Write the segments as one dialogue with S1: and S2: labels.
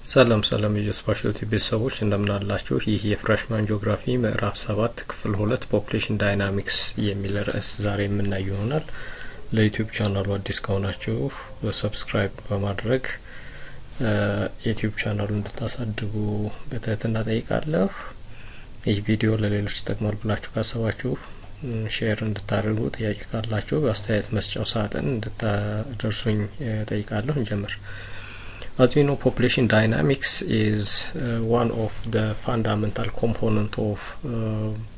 S1: ሰላም የስፓሻል ቲቪ ቤተሰቦች እንደምን አላችሁ? ይህ የፍሬሽማን ጂኦግራፊ ምዕራፍ 7 ክፍል 2 ፖፑሌሽን ዳይናሚክስ የሚል ርዕስ ዛሬ የምናየው ይሆናል። ለዩቲዩብ ቻናሉ አዲስ ከሆናችሁ ሰብስክራይብ በማድረግ ዩቲዩብ ቻናሉን እንድታሳድጉ በትህትና ጠይቃለሁ። ይህ ቪዲዮ ለሌሎች ይጠቅማል ብላችሁ ካሰባችሁ ሼር እንድታደርጉ፣ ጥያቄ ካላችሁ በአስተያየት መስጫው ሳጥን እንድታደርሱኝ ጠይቃለሁ። እንጀምር። As we know, population dynamics is one of the fundamental component of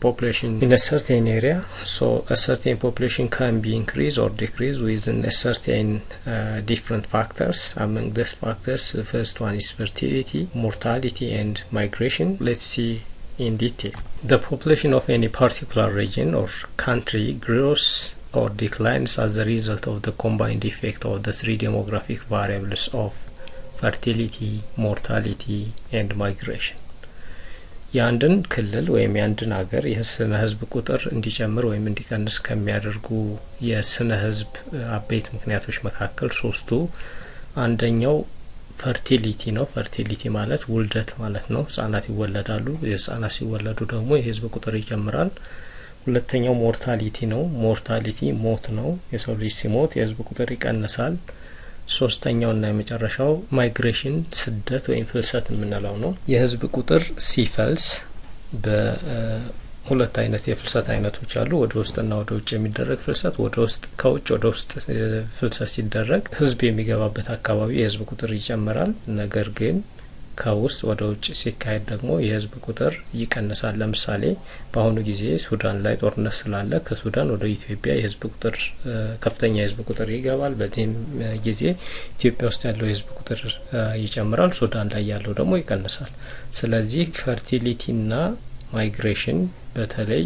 S1: population in a certain area. So a certain population can be increased or decreased within a certain different factors. Among these factors, the first one is fertility, mortality and migration. Let's see in detail. The population of any particular region or country grows or declines as a result of the combined effect of the three demographic variables of fertility, mortality and migration. የአንድን ክልል ወይም የአንድን ሀገር የስነ ህዝብ ቁጥር እንዲጨምር ወይም እንዲቀንስ ከሚያደርጉ የስነ ህዝብ አበይት ምክንያቶች መካከል ሶስቱ አንደኛው ፈርቲሊቲ ነው። ፈርቲሊቲ ማለት ውልደት ማለት ነው። ህጻናት ይወለዳሉ። የህጻናት ሲወለዱ ደግሞ የህዝብ ቁጥር ይጨምራል። ሁለተኛው ሞርታሊቲ ነው። ሞርታሊቲ ሞት ነው። የሰው ልጅ ሲሞት የህዝብ ቁጥር ይቀንሳል። ሶስተኛውና የመጨረሻው ማይግሬሽን ስደት ወይም ፍልሰት የምንለው ነው። የህዝብ ቁጥር ሲፈልስ በሁለት አይነት የፍልሰት አይነቶች አሉ። ወደ ውስጥና ወደ ውጭ የሚደረግ ፍልሰት፣ ወደ ውስጥ ከውጭ ወደ ውስጥ ፍልሰት ሲደረግ ህዝብ የሚገባበት አካባቢ የህዝብ ቁጥር ይጨምራል። ነገር ግን ከውስጥ ወደ ውጭ ሲካሄድ ደግሞ የህዝብ ቁጥር ይቀንሳል። ለምሳሌ በአሁኑ ጊዜ ሱዳን ላይ ጦርነት ስላለ ከሱዳን ወደ ኢትዮጵያ የህዝብ ቁጥር ከፍተኛ የህዝብ ቁጥር ይገባል። በዚህም ጊዜ ኢትዮጵያ ውስጥ ያለው የህዝብ ቁጥር ይጨምራል፣ ሱዳን ላይ ያለው ደግሞ ይቀንሳል። ስለዚህ ፈርቲሊቲና ማይግሬሽን በተለይ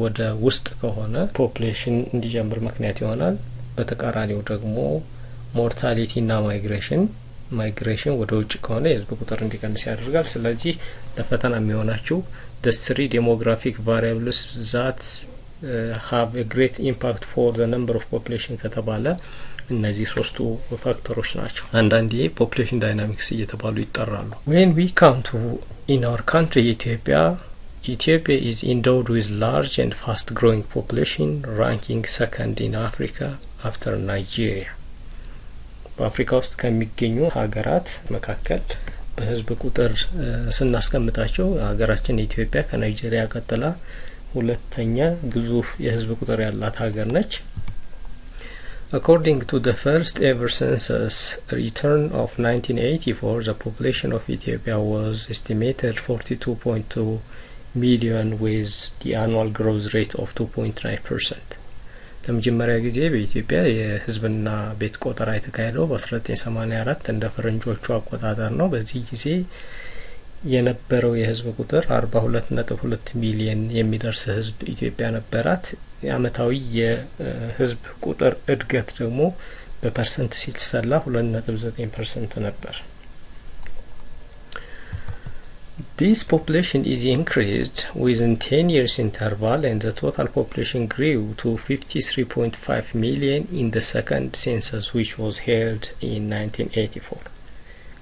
S1: ወደ ውስጥ ከሆነ ፖፑሌሽን እንዲጨምር ምክንያት ይሆናል። በተቃራኒው ደግሞ ሞርታሊቲና ማይግሬሽን ወደ ውጭ ከሆነ የህዝብ ቁጥር እንዲቀንስ ያደርጋል። ስለዚህ ለፈተና የሚሆናችሁ the three demographic variables that have a great impact for the number of population ከተባለ እነዚህ ሶስቱ ፋክተሮች ናቸው። አንዳንዴ ፖፑሌሽን ዳይናሚክስ እየተባሉ ይጠራሉ። when we come to in our country Ethiopia is endowed with large and fast growing population, ranking second in Africa after Nigeria. በአፍሪካ ውስጥ ከሚገኙ ሀገራት መካከል በህዝብ ቁጥር ስናስቀምጣቸው ሀገራችን ኢትዮጵያ ከናይጄሪያ ቀጥላ ሁለተኛ ግዙፍ የህዝብ ቁጥር ያላት ሀገር ነች። According to the first ever census return of 1984, the population of Ethiopia was estimated 42.2 million with the annual growth rate of 2.9%. ለመጀመሪያ ጊዜ በኢትዮጵያ የህዝብና ቤት ቆጠራ የተካሄደው በ1984 እንደ ፈረንጆቹ አቆጣጠር ነው። በዚህ ጊዜ የነበረው የህዝብ ቁጥር 42.2 ሚሊዮን የሚደርስ ህዝብ ኢትዮጵያ ነበራት። የአመታዊ የህዝብ ቁጥር እድገት ደግሞ በፐርሰንት ሲሰላ 2.9% ነበር። This population is increased within 10 years interval and the total population grew to 53.5 million in the second census which was held in 1984.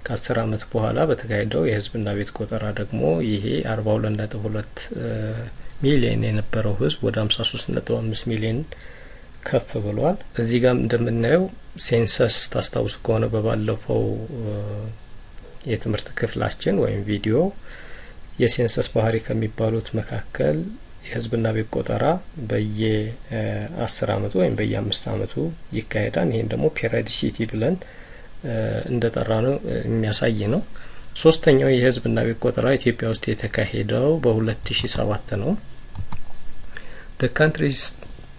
S1: ከ10 አመት በኋላ በተካሄደው የህዝብና ቤት ቆጠራ ደግሞ ይሄ 42.2 ሚሊዮን የነበረው ህዝብ ወደ 53.5 ሚሊዮን ከፍ ብሏል። እዚህ ጋር እንደምናየው ሴንሰስ ታስታውሱ ከሆነ በባለፈው የትምህርት ክፍላችን ወይም ቪዲዮ የሴንሰስ ባህሪ ከሚባሉት መካከል የህዝብና ቤት ቆጠራ በየ10 አመቱ ወይም በየ5 አመቱ ይካሄዳል። ይሄን ደግሞ ፔሪዮዲሲቲ ብለን እንደጠራ ነው የሚያሳይ ነው። ሶስተኛው የህዝብና ቤት ቆጠራ ኢትዮጵያ ውስጥ የተካሄደው በ2007 ነው። The country's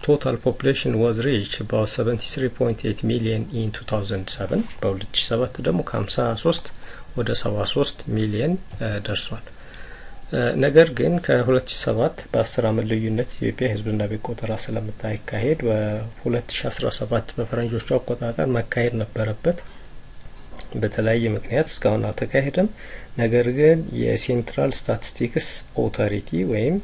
S1: total population was reached about 73.8 million in 2007. በ2007 ደግሞ ከ53 ወደ 73 ሚሊዮን ደርሷል። ነገር ግን ከ2007 በ10 አመት ልዩነት ኢትዮጵያ ህዝብና ቤት ቆጠራ ስለምታካሄድ በ2017 በፈረንጆቹ አቆጣጠር መካሄድ ነበረበት። በተለያየ ምክንያት እስካሁን አልተካሄደም። ነገር ግን የሴንትራል ስታቲስቲክስ ኦቶሪቲ ወይም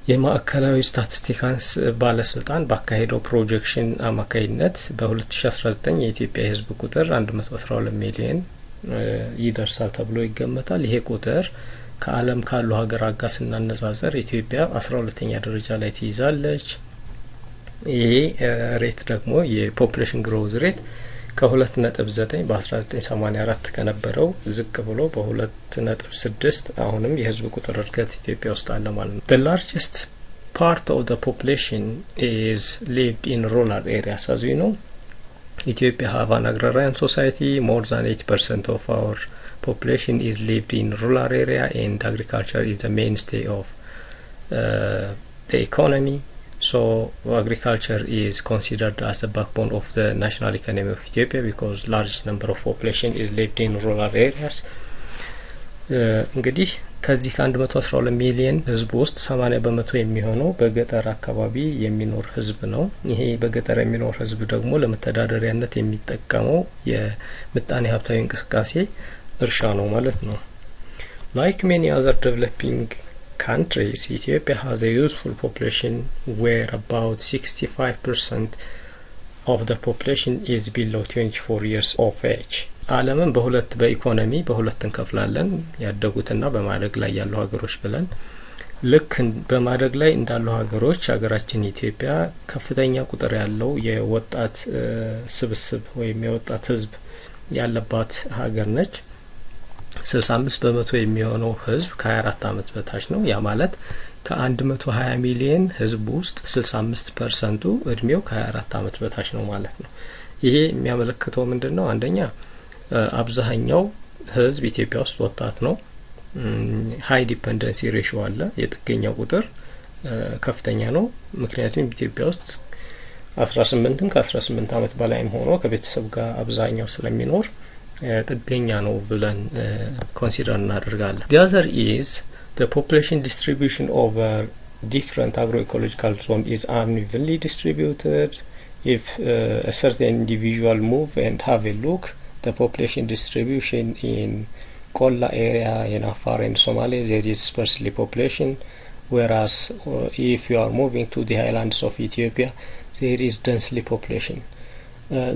S1: የማዕከላዊ ስታቲስቲክስ ባለስልጣን ባካሄደው ፕሮጀክሽን አማካይነት በ2019 የኢትዮጵያ ህዝብ ቁጥር 112 ሚሊዮን ይደርሳል ተብሎ ይገመታል። ይሄ ቁጥር ከዓለም ካሉ ሀገራት ጋር ስናነጻጸር ኢትዮጵያ 12ኛ ደረጃ ላይ ትይዛለች። ይሄ ሬት ደግሞ የፖፑሌሽን ግሮዝ ሬት ከ2.9 በ1984 ከነበረው ዝቅ ብሎ በ2.6 አሁንም የህዝብ ቁጥር እድገት ኢትዮጵያ ውስጥ አለ ማለት ነው። The largest part of the population is lived in rural areas. As we know, Ethiopia have an agrarian society. More than 80% of our population is lived in rural area, and agriculture is the mainstay of the economy. So agriculture is considered as the backbone of the national economy of Ethiopia because large number of population is lived in rural areas. እንግዲህ ከዚህ ከ112 ሚሊዮን ህዝብ ውስጥ 80 በመቶ የሚሆነው በገጠር አካባቢ የሚኖር ህዝብ ነው። ይሄ በገጠር የሚኖር ህዝብ ደግሞ ለመተዳደሪያነት የሚጠቀመው የምጣኔ ሀብታዊ እንቅስቃሴ እርሻ ነው ማለት ነው። Like many other developing countries, Ethiopia has a youthful population where about 65% of the population is below 24 years of age. ዓለምን በኢኮኖሚ በሁለት እንከፍላለን፣ ያደጉትና በማደግ ላይ ያሉ ሀገሮች ብለን። ልክ በማደግ ላይ እንዳሉ ሀገሮች ሀገራችን ኢትዮጵያ ከፍተኛ ቁጥር ያለው የወጣት ስብስብ ወይም የወጣት ህዝብ ያለባት ሀገር ነች። 65 በመቶ የሚሆነው ህዝብ ከ24 አመት በታች ነው። ያ ማለት ከ120 ሚሊዮን ህዝብ ውስጥ 65%ቱ እድሜው ከ24 አመት በታች ነው ማለት ነው። ይሄ የሚያመለክተው ምንድነው? አንደኛ አብዛኛው ህዝብ ኢትዮጵያ ውስጥ ወጣት ነው። ሃይ ዲፔንደንሲ ሬሽዮ አለ። የጥገኛ ቁጥር ከፍተኛ ነው። ምክንያቱም ኢትዮጵያ ውስጥ 18ም ከ18 አመት በላይም ሆኖ ከቤተሰብ ጋር አብዛኛው ስለሚኖር ጥገኛ ነው ብለን ኮንሲደር እናደርጋለን። The other is the population distribution over different agroecological zones is unevenly distributed. If a certain individual move and have a look, the population distribution in Kolla area, in Afar and Somalia, there is sparsely population, whereas if you are moving to the highlands of Ethiopia, there is densely population.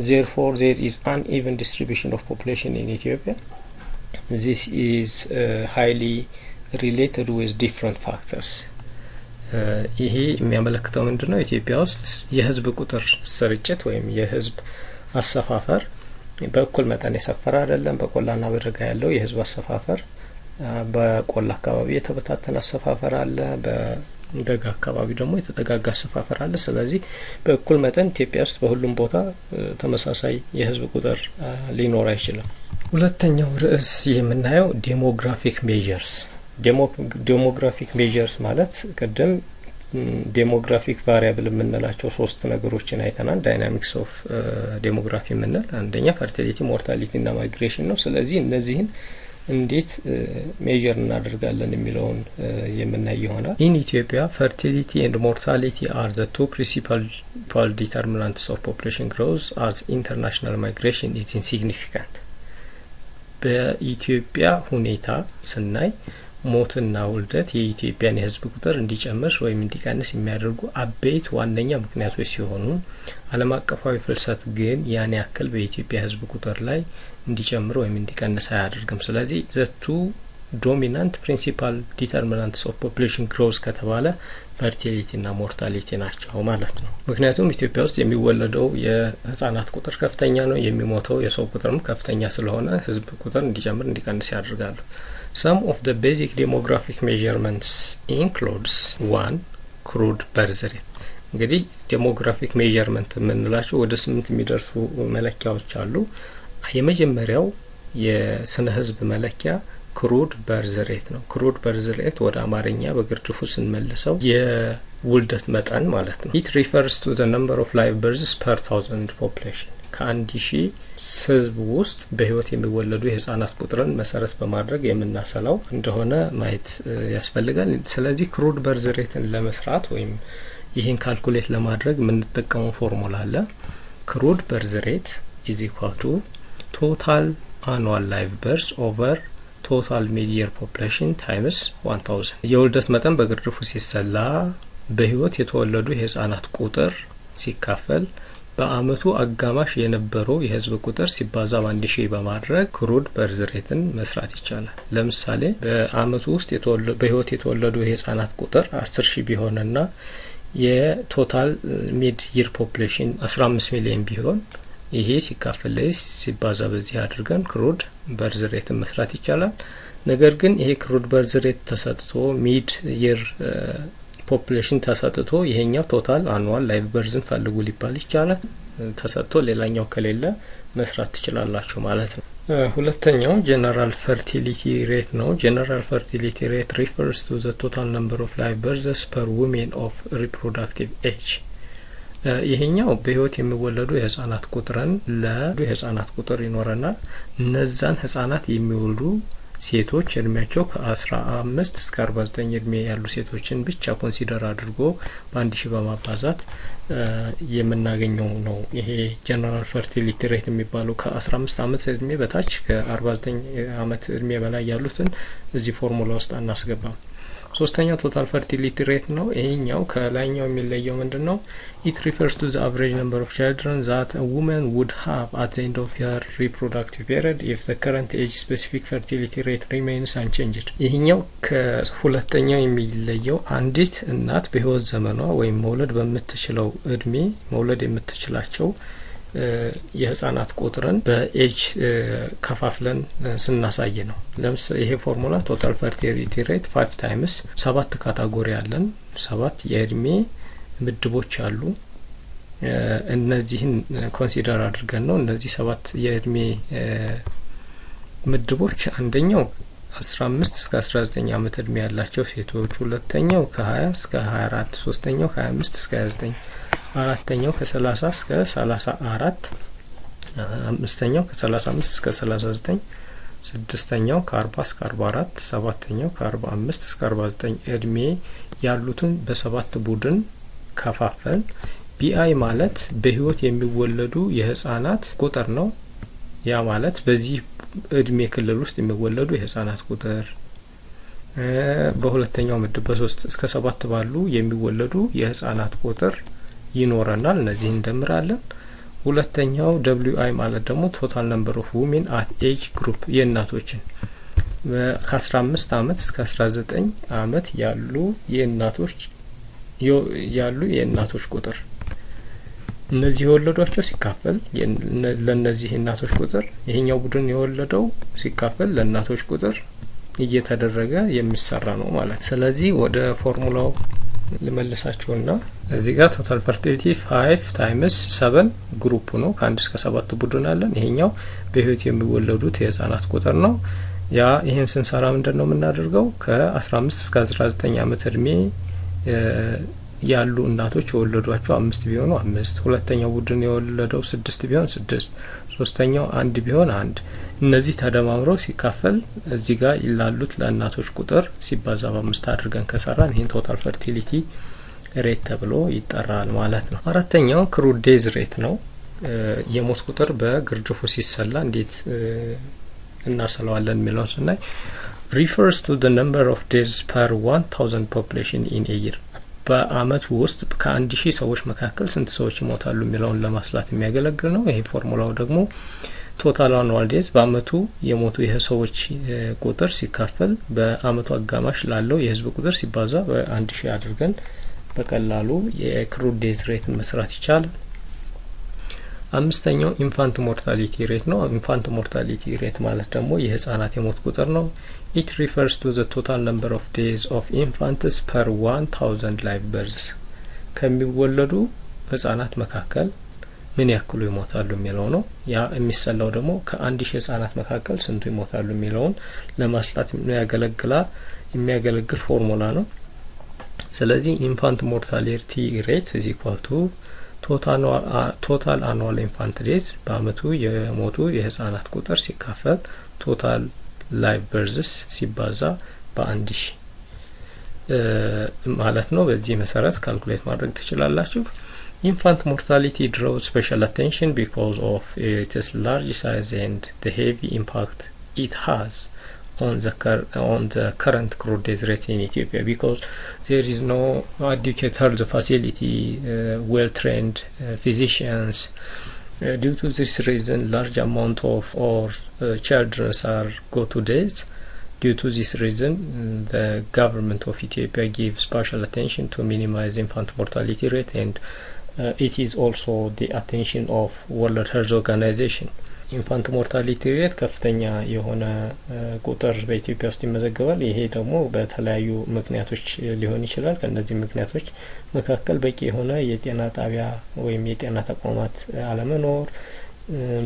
S1: Therefore, there is uneven distribution of population in Ethiopia. This is highly related with different factors. ይሄ የሚያመለክተው ምንድነው? ኢትዮጵያ ውስጥ የህዝብ ቁጥር ስርጭት ወይም የህዝብ አሰፋፈር በእኩል መጠን የሰፈረ አይደለም። በቆላና በደጋ ያለው የህዝብ አሰፋፈር በቆላ አካባቢ የተበታተነ አሰፋፈር አለ፣ በደጋ አካባቢ ደግሞ የተጠጋጋ አሰፋፈር አለ። ስለዚህ በእኩል መጠን ኢትዮጵያ ውስጥ በሁሉም ቦታ ተመሳሳይ የህዝብ ቁጥር ሊኖር አይችልም። ሁለተኛው ርዕስ የምናየው ዴሞግራፊክ ሜዠርስ። ዴሞግራፊክ ሜዠርስ ማለት ቅድም ዴሞግራፊክ ቫሪያብል የምንላቸው ሶስት ነገሮችን አይተናል። ዳይናሚክስ ኦፍ ዴሞግራፊ የምንል አንደኛ ፈርቲሊቲ፣ ሞርታሊቲ እና ማይግሬሽን ነው። ስለዚህ እነዚህን እንዴት ሜዠር እናደርጋለን የሚለውን የምናይ ይሆናል። ኢን ኢትዮጵያ ፈርቲሊቲ ኤንድ ሞርታሊቲ አር ዘ ቱ ፕሪንሲፓል ዲተርሚናንትስ ኦፍ ፖፑሌሽን ግሮዝ አዝ ኢንተርናሽናል ማይግሬሽን ኢዝ ኢንሲግኒፊካንት። በኢትዮጵያ ሁኔታ ስናይ ሞትና ውልደት የኢትዮጵያን የህዝብ ቁጥር እንዲጨምር ወይም እንዲቀንስ የሚያደርጉ አበይት ዋነኛ ምክንያቶች ሲሆኑ ዓለም አቀፋዊ ፍልሰት ግን ያን ያክል በኢትዮጵያ ህዝብ ቁጥር ላይ እንዲጨምር ወይም እንዲቀንስ አያደርግም። ስለዚህ ዘቱ ዶሚናንት ፕሪንሲፓል ዲተርሚናንትስ ኦፍ ፖፑሌሽን ግሮዝ ከተባለ ፈርቲሊቲ እና ሞርታሊቲ ናቸው ማለት ነው። ምክንያቱም ኢትዮጵያ ውስጥ የሚወለደው የህጻናት ቁጥር ከፍተኛ ነው፣ የሚሞተው የሰው ቁጥርም ከፍተኛ ስለሆነ ህዝብ ቁጥር እንዲጨምር እንዲቀንስ ያደርጋሉ። Some of the basic demographic measurements includes 1. crude birth rate። እንግዲህ ዴሞግራፊክ ሜዠርመንት የምንላቸው ወደ 8 የሚደርሱ መለኪያዎች አሉ። የመጀመሪያው የስነ ህዝብ መለኪያ ክሩድ በርዝ ሬት ነው። ክሩድ በርዝ ሬት ወደ አማርኛ በግርድፉ ስንመልሰው የውልደት መጠን ማለት ነው። It refers to the number of live births per 1000 population። ከ1000 ህዝብ ውስጥ በህይወት የሚወለዱ የህፃናት ቁጥርን መሰረት በማድረግ የምናሰላው እንደሆነ ማየት ያስፈልጋል። ስለዚህ ክሩድ በርዝ ሬትን ለመስራት ወይም ይህን ካልኩሌት ለማድረግ የምንጠቀመው ፎርሙላ አለ። ክሩድ በርዝ ሬት ኢዝ ኢኳል ቱ ቶታል አኑዋል ላይቭ በርዝ ኦቨር ቶታል ሚድ-ኢየር ፖፑሌሽን ታይምስ 1000። የውልደት መጠን በግርድፉ ሲሰላ በህይወት የተወለዱ የህፃናት ቁጥር ሲካፈል በአመቱ አጋማሽ የነበረው የህዝብ ቁጥር ሲባዛ በ1000 በማድረግ ክሩድ በርዝ ሬትን መስራት ይቻላል። ለምሳሌ በአመቱ ውስጥ በህይወት የተወለዱ የህፃናት ቁጥር 10000 ቢሆንና የቶታል ሚድ ይር ፖፑሌሽን 15 ሚሊዮን ቢሆን ይሄ ሲካፈል ሲባዛ በዚህ አድርገን ክሩድ በርዝ ሬትን መስራት ይቻላል። ነገር ግን ይሄ ክሩድ በርዝ ሬት ተሰጥቶ ሚድ ይር ፖፑሌሽን ተሰጥቶ ይሄኛው ቶታል አኑዋል ላይቭ በርዝን ፈልጉ ሊባል ይቻላል። ተሰጥቶ ሌላኛው ከሌለ መስራት ትችላላችሁ ማለት ነው። ሁለተኛው ጀነራል ፈርቲሊቲ ሬት ነው። ጀነራል ፈርቲሊቲ ሬት ሪፈርስ ቱ ዘ ቶታል ነምበር ኦፍ ላይቭ በርዝስ ፐር ውሜን ኦፍ ሪፕሮዳክቲቭ ኤጅ። ይሄኛው በህይወት የሚወለዱ የህፃናት ቁጥርን የህፃናት ቁጥር ይኖረናል። እነዛን ህፃናት የሚወልዱ ሴቶች እድሜያቸው ከ15 እስከ 49 እድሜ ያሉ ሴቶችን ብቻ ኮንሲደር አድርጎ በ1000 በማባዛት የምናገኘው ነው። ይሄ ጀነራል ፈርቲሊቲ ሬት የሚባለው ከ15 አመት እድሜ በታች ከ49 አመት እድሜ በላይ ያሉትን እዚህ ፎርሙላ ውስጥ አናስገባም። ሶስተኛው ቶታል ፈርቲሊቲ ሬት ነው። ይሄኛው ከላይኛው የሚለየው ምንድነው? ኢት ሪፈርስ ቱ ዘ አቨሬጅ ነምበር ኦፍ ቻይልድረን ዛት አ ውመን ውድ ሃቭ አት ዘ ኤንድ ኦፍ ሄር ሪፕሮዳክቲቭ ፔሪድ ኢፍ ዘ ከረንት ኤጅ ስፔሲፊክ ፈርቲሊቲ ሬት ሪሜይንስ አንቼንጅድ። ይሄኛው ከሁለተኛው የሚለየው አንዲት እናት በህይወት ዘመኗ ወይም መውለድ በምትችለው እድሜ መውለድ የምትችላቸው የህፃናት ቁጥርን በኤጅ ከፋፍለን ስናሳይ ነው። ለምሳሌ ይሄ ፎርሙላ ቶታል ፈርቲሊቲ ሬት 5 ታይምስ 7 ካታጎሪ አለን። 7 የእድሜ ምድቦች አሉ። እነዚህን ኮንሲደር አድርገን ነው እነዚህ 7 የእድሜ ምድቦች አንደኛው 15 እስከ 19 አመት እድሜ ያላቸው ሴቶች፣ ሁለተኛው ከ20 እስከ 24፣ ሶስተኛው ከ25 እስከ 29፣ አራተኛው ከ30 እስከ 34፣ አምስተኛው ከ35 እስከ 39፣ ስድስተኛው ከ40 እስከ 44፣ ሰባተኛው ከ45 እስከ 49 እድሜ ያሉትን በሰባት ቡድን ከፋፈል። ቢአይ ማለት በህይወት የሚወለዱ የህፃናት ቁጥር ነው። ያ ማለት በዚህ እድሜ ክልል ውስጥ የሚወለዱ የህፃናት ቁጥር። በሁለተኛው ምድብ በ3 እስከ 7 ባሉ የሚወለዱ የህፃናት ቁጥር ይኖረናል። እነዚህ እንደምራለን። ሁለተኛው ደብሊው አይ ማለት ደግሞ ቶታል ነምበር ኦፍ ውሜን አት ኤጅ ግሩፕ የእናቶችን ከ15 አመት እስከ 19 አመት ያሉ የእናቶች ቁጥር እነዚህ የወለዷቸው ሲካፈል ለነዚህ እናቶች ቁጥር ይሄኛው ቡድን የወለደው ሲካፈል ለእናቶች ቁጥር እየተደረገ የሚሰራ ነው ማለት። ስለዚህ ወደ ፎርሙላው ልመልሳችሁና እዚህ ጋር ቶታል ፈርቲሊቲ 5 ታይምስ 7 ግሩፕ ነው። ከ1 እስከ 7 ቡድን አለን። ይሄኛው በህይወት የሚወለዱት የህፃናት ቁጥር ነው። ያ ይሄን ስንሰራ ምንድነው የምናደርገው? ከ15 እስከ 19 አመት እድሜ ያሉ እናቶች የወለዷቸው 5 ቢሆኑ 5፣ ሁለተኛው ቡድን የወለደው 6 ቢሆን 6፣ ሶስተኛው 1 ቢሆን 1። እነዚህ ተደማምረው ሲካፈል እዚህ ጋር ይላሉት ለእናቶች ቁጥር ሲባዛ በ5 አድርገን ከሰራን ይሄን ቶታል ፈርቲሊቲ ሬት ተብሎ ይጠራል ማለት ነው። አራተኛው ክሩድ ዴዝ ሬት ነው። የሞት ቁጥር በግርድፉ ሲሰላ እንዴት እናሰላዋለን የሚለውን ስናይ refers to the number of days per 1000 population in a year በአመት ውስጥ ከ1000 ሰዎች መካከል ስንት ሰዎች ይሞታሉ የሚለውን ለማስላት የሚያገለግል ነው። ይሄ ፎርሙላው ደግሞ ቶታል አኑዋል ዴዝ በአመቱ የሞቱ የሰዎች ቁጥር ሲካፈል በአመቱ አጋማሽ ላለው የህዝብ ቁጥር ሲባዛ በ1000 አድርገን በቀላሉ የክሩድ ዴዝ ሬትን መስራት ይቻላል። አምስተኛው ኢንፋንት ሞርታሊቲ ሬት ነው። ኢንፋንት ሞርታሊቲ ሬት ማለት ደግሞ የህፃናት የሞት ቁጥር ነው። It refers to the total number of days of infants per 1000 live births ከሚወለዱ ህፃናት መካከል ምን ያክሉ ይሞታሉ የሚለው ነው። ያ የሚሰላው ደግሞ ከ1000 ህፃናት መካከል ስንቱ ይሞታሉ የሚለውን ለማስላት የሚያገለግል ፎርሙላ ነው። ስለዚህ ኢንፋንት ሞርታሊቲ ሬት is equal to ቶታል አኑዋል ኢንፋንት ዴዝ በአመቱ የሞቱ የህፃናት ቁጥር ሲካፈል ቶታል ላይቭ በርዝስ ሲባዛ በ1000 ማለት ነው። በዚህ መሰረት ካልኩሌት ማድረግ ትችላላችሁ። ኢንፋንት ሞርታሊቲ draws special attention because of its large size and the heavy impact it has on the current crude death rate in Ethiopia, because there is no adequate health facility, well-trained physicians. Due to this reason, large amount of our children are go to death. Due to this reason, the government of Ethiopia gives special attention to minimize infant mortality rate, and it is also the attention of World Health Organization. ኢንፋንት ሞርታሊቲ ሬት ከፍተኛ የሆነ ቁጥር በኢትዮጵያ ውስጥ ይመዘገባል። ይሄ ደግሞ በተለያዩ ምክንያቶች ሊሆን ይችላል። ከነዚህ ምክንያቶች መካከል በቂ የሆነ የጤና ጣቢያ ወይም የጤና ተቋማት አለመኖር፣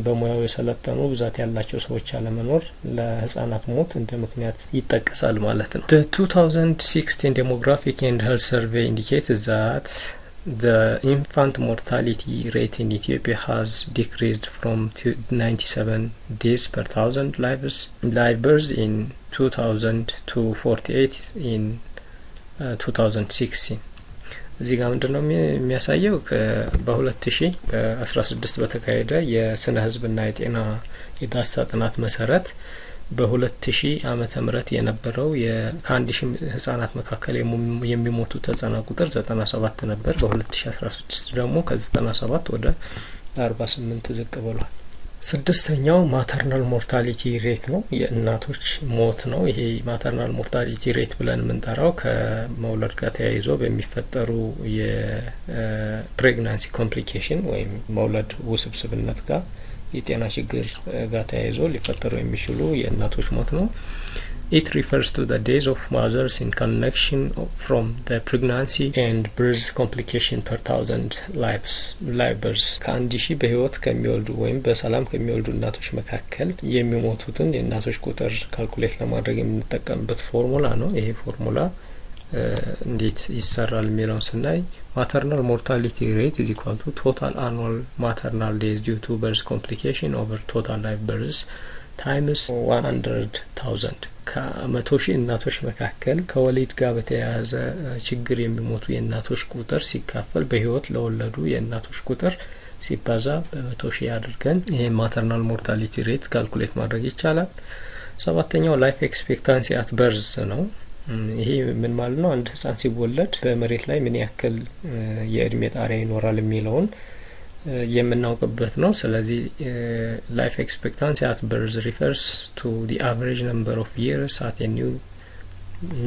S1: በሙያው የሰለጠኑ ብዛት ያላቸው ሰዎች አለመኖር ለህፃናት ሞት እንደ ምክንያት ይጠቀሳል ማለት ነው። The 2016 Demographic and Health Survey indicates that the infant mortality rate in Ethiopia has decreased from 97 deaths per 1,000 live births in 2000 to 48 in 2016. እዚህ ጋር ምንድነው የሚያሳየው በ2016 በተካሄደ የስነ ህዝብና የጤና የዳሰሳ ጥናት መሰረት በ2000 ዓመተ ምህረት የነበረው ከ1000 ህጻናት መካከል የሚሞቱት ህጻናት ቁጥር 97 ነበር። በ2016 ደግሞ ከ97 ወደ 48 ዝቅ ብሏል። ስድስተኛው ማተርናል ሞርታሊቲ ሬት ነው፣ የእናቶች ሞት ነው። ይሄ ማተርናል ሞርታሊቲ ሬት ብለን የምንጠራው ከመውለድ ጋር ተያይዞ በሚፈጠሩ የፕሬግናንሲ ኮምፕሊኬሽን ወይም መውለድ ውስብስብነት ጋር የጤና ችግር ጋር ተያይዞ ሊፈጠሩ የሚችሉ የእናቶች ሞት ነው። It refers to the deaths of mothers in connection from the pregnancy and birth complication per 1,000 live births. ከ1000 በህይወት ከሚወልዱ ወይም በሰላም ከሚወልዱ እናቶች መካከል የሚሞቱትን የእናቶች ቁጥር ካልኩሌት ለማድረግ የምንጠቀምበት ፎርሙላ ነው። ይሄ ፎርሙላ እንዴት ይሰራል የሚለውን ስናይ maternal mortality rate is equal to total annual maternal days due to birth complication over total live births times 100,000. ከ100,000 እናቶች መካከል ከወሊድ ጋር በተያያዘ ችግር የሚሞቱ የእናቶች ቁጥር ሲካፈል በህይወት ለወለዱ የእናቶች ቁጥር ሲባዛ በ100,000 አድርገን ይሄ maternal mortality rate ካልኩሌት ማድረግ ይቻላል። ሰባተኛው ላይፍ ኤክስፔክታንሲ አት በርዝ ነው። ይሄ ምን ማለት ነው? አንድ ህጻን ሲወለድ በመሬት ላይ ምን ያክል የእድሜ ጣሪያ ይኖራል የሚለውን የምናውቅበት ነው። ስለዚህ ላይፍ ኤክስፔክታንሲ አት በርዝ ሪፈርስ ቱ ዲ አቨሬጅ ነምበር ኦፍ ይርስ አት ኤ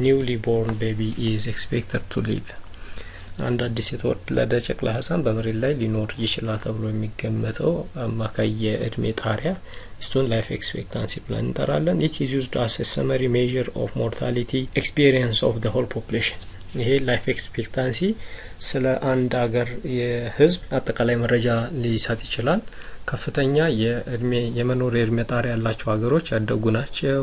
S1: ኒውሊ ቦርን ቤቢ ኢዝ ኤክስፔክትድ ቱ ሊቭ። አንድ አዲስ የተወለደ ጨቅላ ህጻን በመሬት ላይ ሊኖር ይችላል ተብሎ የሚገመተው አማካይ የእድሜ ጣሪያ እሱን ላይፍ ኤክስፔክታንሲ ብለን እንጠራለን። ኢት ኢዝ ዩዝድ አስ ኤ ሰመሪ ሜዥር ኦፍ ሞርታሊቲ ኤክስፒሪየንስ ኦፍ ዘ ሆል ፖፑሌሽን። ይሄ ላይፍ ኤክስፔክታንሲ ስለ አንድ ሀገር የህዝብ አጠቃላይ መረጃ ሊሰጥ ይችላል። ከፍተኛ የመኖር የእድሜ ጣሪያ ያላቸው ሀገሮች ያደጉ ናቸው፣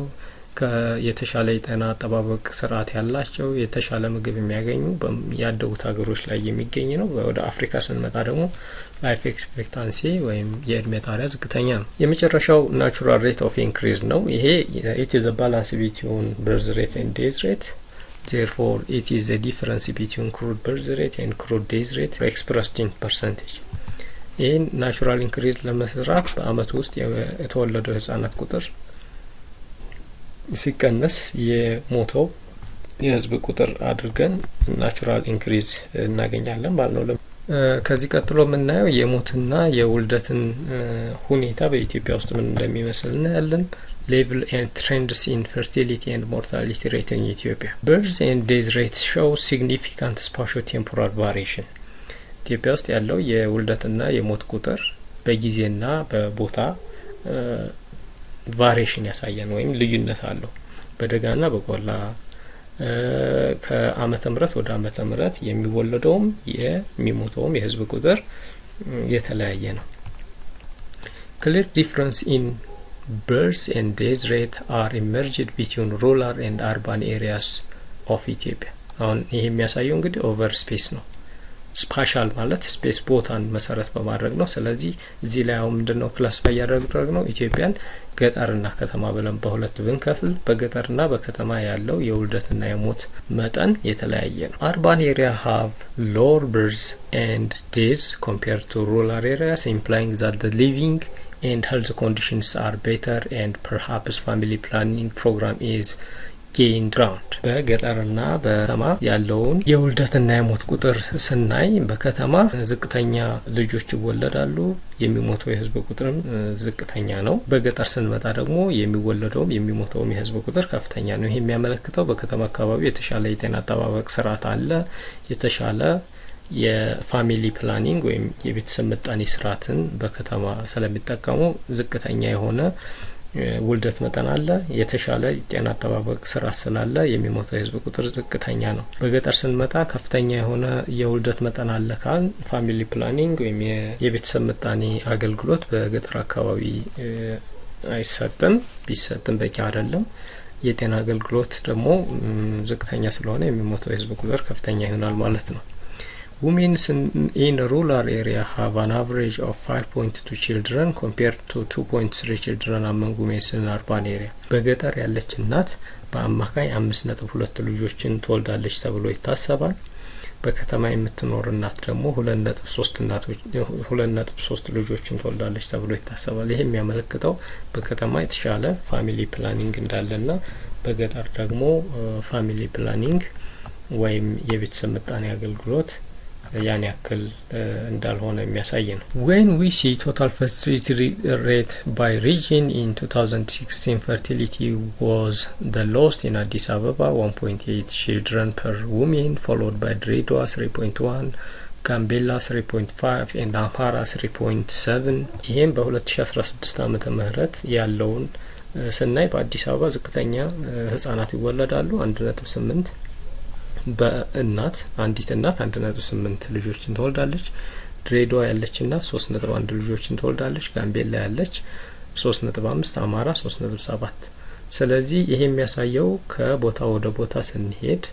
S1: የተሻለ የጤና አጠባበቅ ስርዓት ያላቸው፣ የተሻለ ምግብ የሚያገኙ ያደጉት ሀገሮች ላይ የሚገኝ ነው። ወደ አፍሪካ ስንመጣ ደግሞ ላይፍ ኤክስፔክታንሲ ወይም የእድሜ ጣሪያ ዝቅተኛ ነው። የመጨረሻው ናቹራል ሬት ኦፍ ኢንክሪዝ ነው። ይሄ ኢት ኢዝ አ ባላንስ ቢትዊን በርዝ ሬት ኤንድ ዴዝ ሬት therefore it is the difference between crude birth rate and crude death rate expressed in percentage. ይህን ናቹራል ኢንክሪዝ ለመስራት በአመት ውስጥ የተወለደው ህጻናት ቁጥር ሲቀነስ የሞተው የህዝብ ቁጥር አድርገን ናቹራል ኢንክሪዝ እናገኛለን ማለት ነው። ከዚህ ቀጥሎ የምናየው የሞትና የውልደትን ሁኔታ በኢትዮጵያ ውስጥ ምን እንደሚመስል እናያለን። Level and trends in fertility and mortality rate in Ethiopia. Birth and death rates show significant spatio-temporal variation. ኢትዮጵያ ውስጥ ያለው የውልደትና የሞት ቁጥር በጊዜና በቦታ ቫሪዬሽን ያሳያል ወይም ልዩነት አለው። በደጋና በቆላ ከአመተ ምህረት ወደ አመተ ምህረት የሚወለደውም የሚሞተውም የህዝብ ቁጥር የተለያየ ነው። Clear difference in birth and death rate are emerged between rural and urban areas of Ethiopia. አሁን ይሄ የሚያሳየው እንግዲህ ኦቨር ስፔስ ነው። ስፓሻል ማለት ስፔስ ቦታን መሰረት በማድረግ ነው። ስለዚህ እዚህ ላይ አሁን ምንድነው ክላሲፋይ ያደረግነው ኢትዮጵያን ገጠርና ከተማ ብለን በሁለት ብንከፍል በገጠርና በከተማ ያለው የውልደትና የሞት መጠን የተለያየ ነው። urban area have lower birth and death compared to rural areas, implying that the living and health conditions are better and perhaps family planning program is gained ground። በገጠርና በከተማ ያለውን የውልደትና የሞት ቁጥር ስናይ በከተማ ዝቅተኛ ልጆች ይወለዳሉ፣ የሚሞተው የህዝብ ቁጥርም ዝቅተኛ ነው። በገጠር ስንመጣ ደግሞ የሚወለደውም የሚሞተውም የህዝብ ቁጥር ከፍተኛ ነው። ይሄ የሚያመለክተው በከተማ አካባቢ የተሻለ የጤና አጠባበቅ ስርዓት አለ፣ የተሻለ የፋሚሊ ፕላኒንግ ወይም የቤተሰብ ምጣኔ ስርዓትን በከተማ ስለሚጠቀሙ ዝቅተኛ የሆነ ውልደት መጠን አለ፣ የተሻለ ጤና አጠባበቅ ስርዓት ስላለ የሚሞተው የህዝብ ቁጥር ዝቅተኛ ነው። በገጠር ስንመጣ ከፍተኛ የሆነ የውልደት መጠን አለ ካል ፋሚሊ ፕላኒንግ ወይም የቤተሰብ ምጣኔ አገልግሎት በገጠር አካባቢ አይሰጥም፣ ቢሰጥም በቂ አይደለም። የጤና አገልግሎት ደግሞ ዝቅተኛ ስለሆነ የሚሞተው የህዝብ ቁጥር ከፍተኛ ይሆናል ማለት ነው። Women in rural area have an average of 5.2 children compared to 2.3 children among women in urban area። በገጠር ያለች እናት በአማካይ 5.2 ልጆችን ትወልዳለች ተብሎ ይታሰባል። በከተማ የምትኖር እናት ደግሞ 2.3 ልጆችን ትወልዳለች ተብሎ ይታሰባል። ይሄ የሚያመለክተው በከተማ የተሻለ ፋሚሊ ፕላኒንግ እንዳለና በገጠር ደግሞ ፋሚሊ ፕላኒንግ ወይም የቤተሰብ ምጣኔ አገልግሎት ያን ያክል እንዳልሆነ የሚያሳይ ነው። When we see total fertility rate by region in 2016, fertility was the lowest in Addis Ababa 1.8 children per woman, followed by Dredwa 3.1, Gambela 3.5 and Amhara 3.7። ይህም በ2016 ዓመተ ምህረት ያለውን ስናይ በአዲስ አበባ ዝቅተኛ ህጻናት ይወለዳሉ 1.8 በእናት አንዲት እናት 1.8 ልጆችን ትወልዳለች። ድሬዳዋ ያለች እናት 3.1 ልጆችን ትወልዳለች። ጋምቤላ ያለች 3.5፣ አማራ 3.7። ስለዚህ ይሄ የሚያሳየው ከቦታ ወደ ቦታ ስንሄድ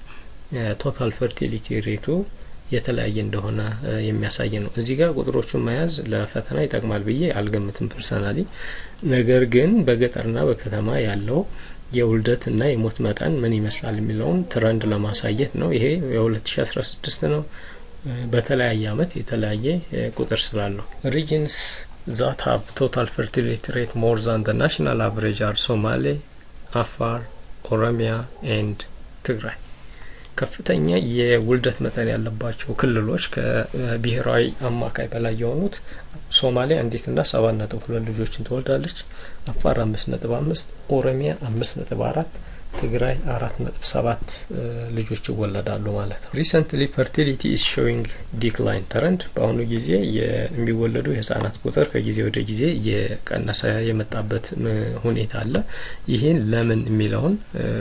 S1: ቶታል ፈርቲሊቲ ሬቱ የተለያየ እንደሆነ የሚያሳይ ነው። እዚህ ጋር ቁጥሮቹን መያዝ ለፈተና ይጠቅማል ብዬ አልገምትም ፐርሰናሊ። ነገር ግን በገጠርና በከተማ ያለው የውልደት እና የሞት መጠን ምን ይመስላል የሚለውን ትረንድ ለማሳየት ነው። ይሄ የ2016 ነው። በተለያየ አመት የተለያየ ቁጥር ስላለው regions that have total fertility rate more than the national average are Somali, Afar, Oromia and Tigray። ከፍተኛ የውልደት መጠን ያለባቸው ክልሎች ከብሔራዊ አማካይ በላይ የሆኑት ሶማሊያ አንዲት እና 7.2 ልጆችን ትወልዳለች። አፋር 5.5፣ ኦሮሚያ 5.4፣ ትግራይ 4.7 ልጆች ይወለዳሉ ማለት ነው። Recently fertility is showing decline trend። በአሁኑ ጊዜ የሚወለዱ የህፃናት ቁጥር ከጊዜ ወደ ጊዜ የቀነሰ የመጣበት ሁኔታ አለ። ይህን ለምን የሚለውን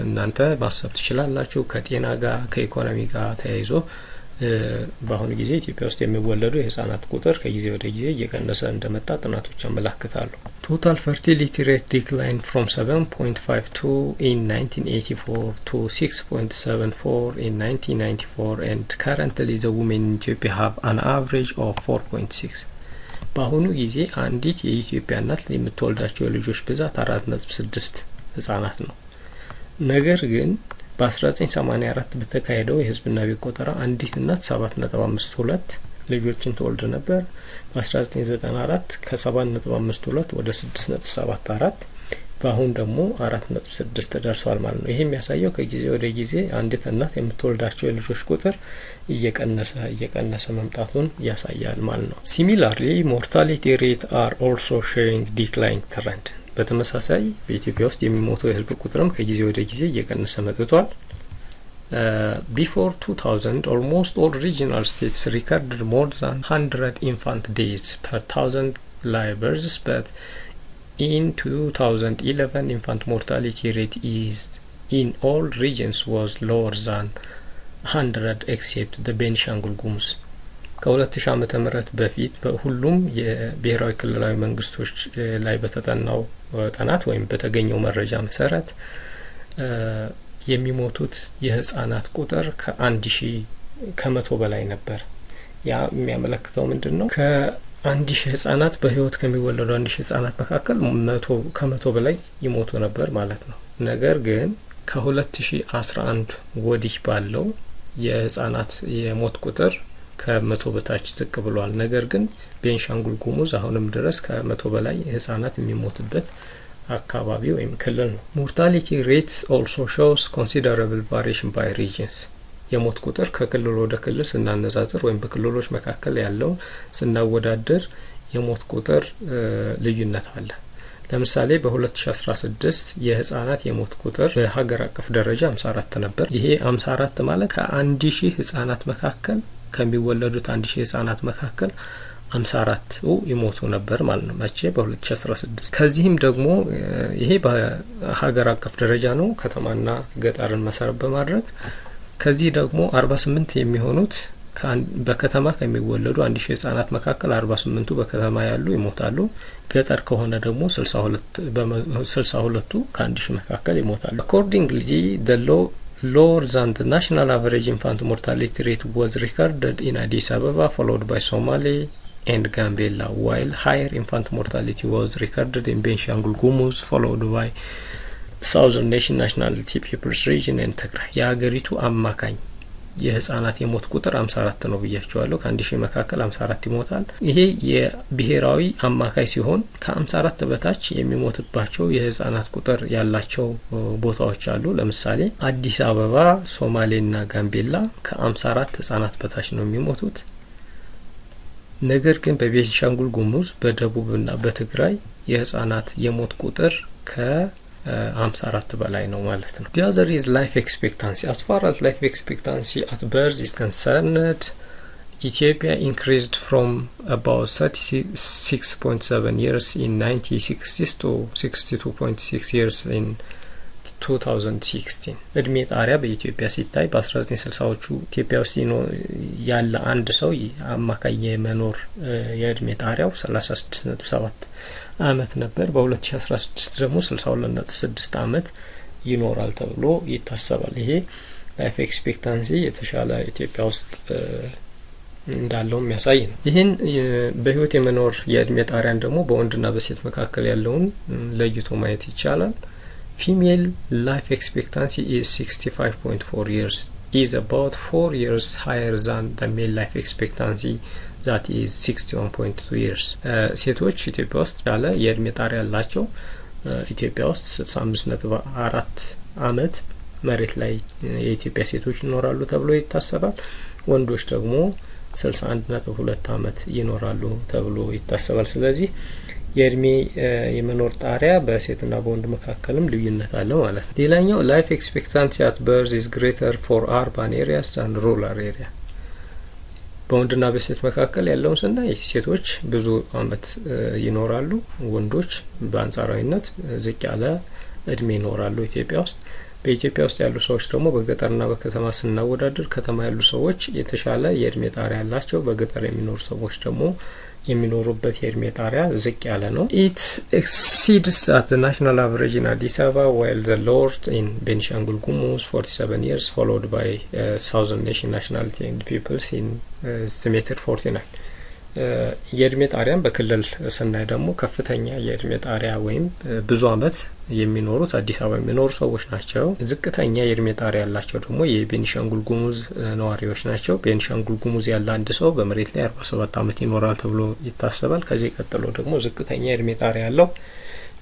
S1: እናንተ ማሰብ ትችላላችሁ። ከጤና ጋር ከኢኮኖሚ ጋር ተያይዞ በአሁኑ ጊዜ ኢትዮጵያ ውስጥ የሚወለዱ የህፃናት ቁጥር ከጊዜ ወደ ጊዜ እየቀነሰ እንደመጣ ጥናቶች ያመለክታሉ። Total fertility rate declined from 7.52 in 1984 to 6.74 in 1994 and currently the women in Ethiopia have an average of 4.6። በአሁኑ ጊዜ አንዲት የኢትዮጵያ እናት የምትወልዳቸው የልጆች ብዛት 4.6 ህጻናት ነው። ነገር ግን በ1984 በተካሄደው የህዝብና ቤት ቆጠራ አንዲት እናት 7.52 ልጆችን ትወልድ ነበር። በ1994 ከ7.52 ወደ 6.74፣ በአሁን ደግሞ 4.6 ደርሷል ማለት ነው። ይሄ የሚያሳየው ከጊዜ ወደ ጊዜ አንዲት እናት የምትወልዳቸው የልጆች ቁጥር እየቀነሰ መምጣቱን ያሳያል ማለት ነው። Similarly, mortality rate are also showing decline trend። በተመሳሳይ በኢትዮጵያ ውስጥ የሚሞተው የህዝብ ቁጥርም ከጊዜ ወደ ጊዜ እየቀነሰ መጥቷል። Before 2000, almost all regional states recorded more than 100 infant deaths per 1000 live births, but in 2011 infant mortality rate is in all regions was lower than 100 except the Benishangul Gumuz። ከ2000 ዓመተ ምህረት በፊት በሁሉም የብሔራዊ ክልላዊ መንግስቶች ላይ በተጠናው ጥናት ወይም በተገኘው መረጃ መሰረት የሚሞቱት የህፃናት ቁጥር ከ1000 ከመቶ በላይ ነበር። ያ የሚያመለክተው ምንድነው? ከ1000 ህፃናት በህይወት ከሚወለዱ 1000 ህፃናት መካከል 100 ከመቶ በላይ ይሞቱ ነበር ማለት ነው። ነገር ግን ከ2011 ወዲህ ባለው የህፃናት የሞት ቁጥር ከ100 በታች ዝቅ ብሏል። ነገር ግን ቤንሻንጉል ጉሙዝ አሁንም ድረስ ከ100 በላይ ህጻናት የሚሞቱበት አካባቢ ወይም ክልል ነው። ሞርታሊቲ ሬት ኦልሶ ሾውስ ኮንሲደራብል ቫሪዬሽን ባይ ሪጅንስ። የሞት ቁጥር ከክልል ወደ ክልል ስናነጻጽር ወይም በክልሎች መካከል ያለው ስናወዳደር የሞት ቁጥር ልዩነት አለ። ለምሳሌ በ2016 የህጻናት የሞት ቁጥር በሀገር አቀፍ ደረጃ 54 ነበር። ይሄ 54 ማለት ከ1000 ህጻናት መካከል ከሚወለዱት 1000 ህጻናት መካከል 54 ይሞቱ ነበር ማለት ነው። መቼ? በ2016። ከዚህም ደግሞ ይሄ በሀገር አቀፍ ደረጃ ነው፣ ከተማና ገጠርን መሰረት በማድረግ ከዚህ ደግሞ 48 የሚሆኑት በከተማ ከሚወለዱ 1000 ህጻናት መካከል 48ቱ በከተማ ያሉ ይሞታሉ። ገጠር ከሆነ ደግሞ 62ቱ ከ1000 መካከል ይሞታሉ። Accordingly, the lower than the national average infant mortality rate was recorded in Addis Ababa, followed by Somali and Gambella, while higher infant mortality was recorded in Benshangul Gumuz, followed by Southern Nationality People's Region and Tigray. የሀገሪቱ አማካኝ የህጻናት የሞት ቁጥር 54 ነው ብያቸዋለሁ። ከ1000 መካከል 54 ይሞታል። ይሄ የብሔራዊ አማካይ ሲሆን ከ54 በታች የሚሞትባቸው የህጻናት ቁጥር ያላቸው ቦታዎች አሉ። ለምሳሌ አዲስ አበባ፣ ሶማሌና ጋምቤላ ከ54 ህጻናት በታች ነው የሚሞቱት። ነገር ግን በቤንሻንጉል ጉሙዝ፣ በደቡብና በትግራይ የህጻናት የሞት ቁጥር ከ54 በላይ ነው ማለት ነው። The other is life expectancy. As far as life expectancy at birth is concerned, Ethiopia increased from about 36.7 years in 1960s to 62.6 years in 2016. እድሜ ጣሪያ በኢትዮጵያ ሲታይ በ1960ዎቹ ኢትዮጵያ ውስጥ ያለ አንድ ሰው አማካይ የመኖር የእድሜ ጣሪያው 36.7 አመት ነበር። በ2016 ደግሞ 62.6 አመት ይኖራል ተብሎ ይታሰባል። ይሄ ላይፍ ኤክስፔክታንሲ የተሻለ ኢትዮጵያ ውስጥ እንዳለው የሚያሳይ ነው። ይህን በህይወት የመኖር የእድሜ ጣሪያን ደግሞ በወንድና በሴት መካከል ያለውን ለይቶ ማየት ይቻላል። Female life expectancy is 65.4 years, is about 4 years higher than the male life expectancy that is 61.2 years. ሴቶች ኢትዮጵያ ውስጥ ያለ የእድሜ ጣሪያ ያላቸው ኢትዮጵያ ውስጥ 65.4 አመት መሬት ላይ የኢትዮጵያ ሴቶች ይኖራሉ ተብሎ ይታሰባል። ወንዶች ደግሞ 61.2 አመት ይኖራሉ ተብሎ ይታሰባል። ስለዚህ የእድሜ የመኖር ጣሪያ በሴትና በወንድ መካከልም ልዩነት አለ ማለት ነው። ሌላኛው ላይፍ ኤክስፔክታንሲ አት በርዝ ኢዝ ግሬተር ፎር አርባን ኤሪያስ ዛን ሩራል ኤሪያ። በወንድና በሴት መካከል ያለውን ስናይ ሴቶች ብዙ አመት ይኖራሉ፣ ወንዶች በአንጻራዊነት ዝቅ ያለ እድሜ ይኖራሉ ኢትዮጵያ ውስጥ። በኢትዮጵያ ውስጥ ያሉ ሰዎች ደግሞ በገጠርና በከተማ ስናወዳደር ከተማ ያሉ ሰዎች የተሻለ የእድሜ ጣሪያ ያላቸው፣ በገጠር የሚኖሩ ሰዎች ደግሞ የሚኖሩበት የእድሜ ጣሪያ ዝቅ ያለ ነው። It exceeds the national average in Addis Ababa, while the lowest in Benshangul Gumuz 47 years, followed by Southern Nationality and Peoples in estimated 49. የእድሜ ጣሪያን በክልል ስናይ ደግሞ ከፍተኛ የእድሜ ጣሪያ ወይም ብዙ አመት የሚኖሩት አዲስ አበባ የሚኖሩ ሰዎች ናቸው። ዝቅተኛ የእድሜ ጣሪያ ያላቸው ደግሞ የቤኒሻንጉል ጉሙዝ ነዋሪዎች ናቸው። ቤኒሻንጉል ጉሙዝ ያለ አንድ ሰው በመሬት ላይ 47 አመት ይኖራል ተብሎ ይታሰባል። ከዚህ ቀጥሎ ደግሞ ዝቅተኛ የእድሜ ጣሪያ ያለው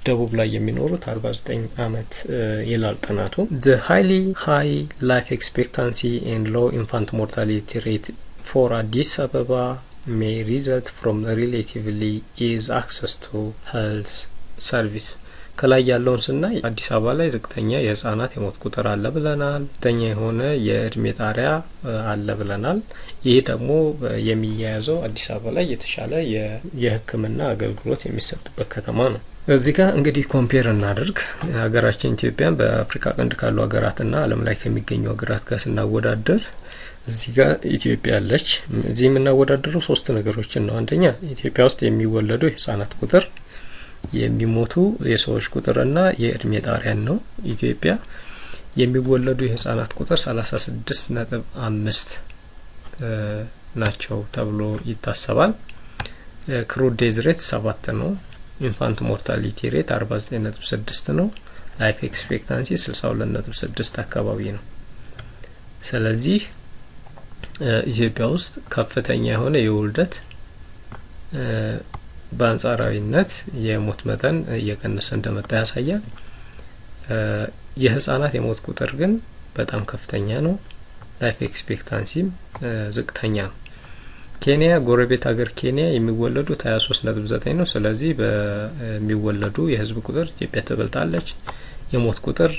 S1: ደቡብ ላይ የሚኖሩት 49 አመት ይላል ጥናቱ። The highly high life expectancy and low infant mortality rate for Addis Ababa may result from relatively easy access to health service. ከላይ ያለውን ስናይ አዲስ አበባ ላይ ዝቅተኛ የህፃናት የሞት ቁጥር አለ ብለናል። ዝቅተኛ የሆነ የእድሜ ጣሪያ አለ ብለናል። ይሄ ደግሞ የሚያያዘው አዲስ አበባ ላይ የተሻለ የሕክምና አገልግሎት የሚሰጥበት ከተማ ነው። እዚህ ጋር እንግዲህ ኮምፔር እናድርግ ሀገራችን ኢትዮጵያን በአፍሪካ ቀንድ ካሉ ሀገራትና ዓለም ላይ ከሚገኙ ሀገራት ጋር ስናወዳደር እዚህ ጋር ኢትዮጵያ አለች። እዚህ የምናወዳደረው ሶስት ነገሮችን ነው። አንደኛ ኢትዮጵያ ውስጥ የሚወለዱ የህፃናት ቁጥር፣ የሚሞቱ የሰዎች ቁጥርና የእድሜ ጣሪያን ነው። ኢትዮጵያ የሚወለዱ የህፃናት ቁጥር 36.5 ናቸው ተብሎ ይታሰባል። ክሩድ ዴዝ ሬት 7 ነው። ኢንፋንት ሞርታሊቲ ሬት 49.6 ነው። ላይፍ ኤክስፔክታንሲ 62.6 አካባቢ ነው። ስለዚህ ኢትዮጵያ ውስጥ ከፍተኛ የሆነ የውልደት በአንጻራዊነት የሞት መጠን እየቀነሰ እንደመጣ ያሳያል። የህፃናት የሞት ቁጥር ግን በጣም ከፍተኛ ነው። ላይፍ ኤክስፔክታንሲም ዝቅተኛ ነው። ኬንያ ጎረቤት ሀገር ኬንያ የሚወለዱት 23.9 ነው። ስለዚህ በሚወለዱ የህዝብ ቁጥር ኢትዮጵያ ትበልጣለች። የሞት ቁጥር